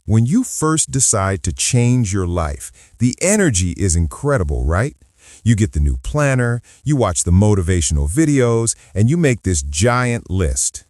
When you first decide to change your life, the energy is incredible, right? You get the new planner, you watch the motivational videos, and you make this giant list.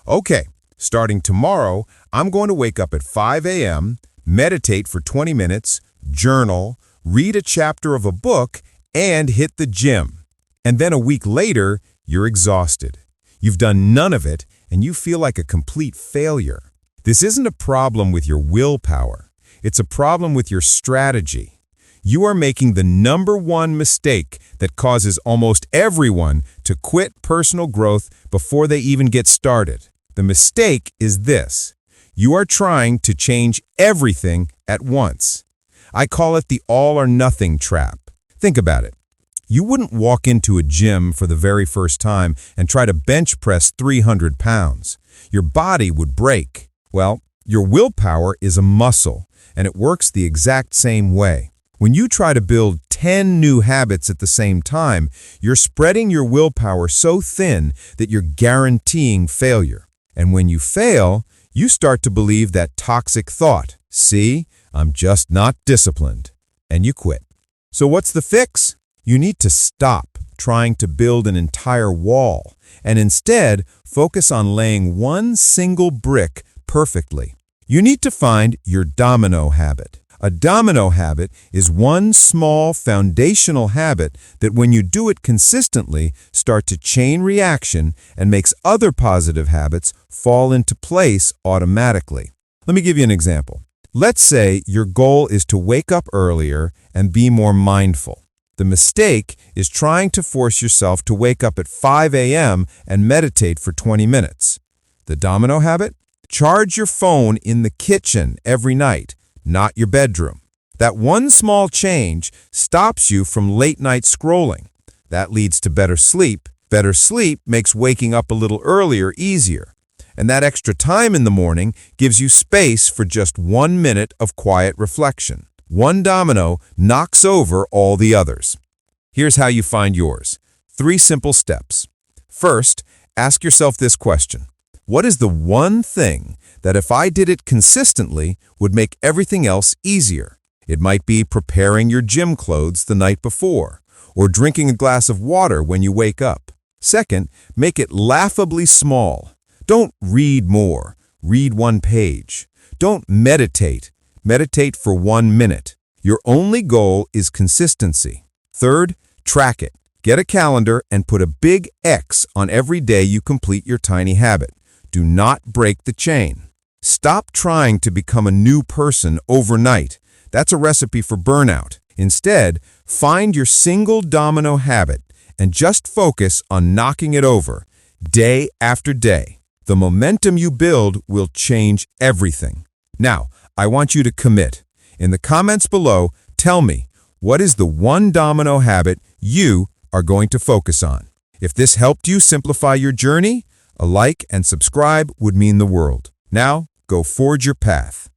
Okay, starting tomorrow, I'm going to wake up at 5 a.m., meditate for 20 minutes, journal, read a chapter of a book, and hit the gym. And then a week later, you're exhausted. You've done none of it, and you feel like a complete failure. This isn't a problem with your willpower. It's a problem with your strategy. You are making the #1 mistake that causes almost everyone to quit personal growth before they even get started. The mistake is this: you are trying to change everything at once. I call it the all-or-nothing trap. Think about it. You wouldn't walk into a gym for the very first time and try to bench press 300 pounds. Your body would break. Well, your willpower is a muscle, and it works the exact same way. When you try to build 10 new habits at the same time, you're spreading your willpower so thin that you're guaranteeing failure. And when you fail, you start to believe that toxic thought, "See, I'm just not disciplined," and you quit. So what's the fix? You need to stop trying to build an entire wall and instead focus on laying one single brick perfectly. You need to find your domino habit. A domino habit is one small foundational habit that when you do it consistently, start to chain reaction and makes other positive habits fall into place automatically. Let me give you an example. Let's say your goal is to wake up earlier and be more mindful. The mistake is trying to force yourself to wake up at 5 a.m. and meditate for 20 minutes. The domino habit? Charge your phone in the kitchen every night, not your bedroom. That one small change stops you from late-night scrolling. That leads to better sleep. Better sleep makes waking up a little earlier easier. And that extra time in the morning gives you space for just 1 minute of quiet reflection. One domino knocks over all the others. Here's how you find yours. 3 simple steps. First, ask yourself this question. What is the one thing that if I did it consistently would make everything else easier? It might be preparing your gym clothes the night before, or drinking a glass of water when you wake up. Second, make it laughably small. Don't read more. Read 1 page. Don't meditate. Meditate for 1 minute. Your only goal is consistency. Third, track it. Get a calendar and put a big X on every day you complete your tiny habit. Do not break the chain. Stop trying to become a new person overnight. That's a recipe for burnout. Instead, find your single domino habit and just focus on knocking it over day after day. The momentum you build will change everything. Now, I want you to commit. In the comments below, tell me, what is the one domino habit you are going to focus on? If this helped you simplify your journey, a like and subscribe would mean the world. Now, go forge your path.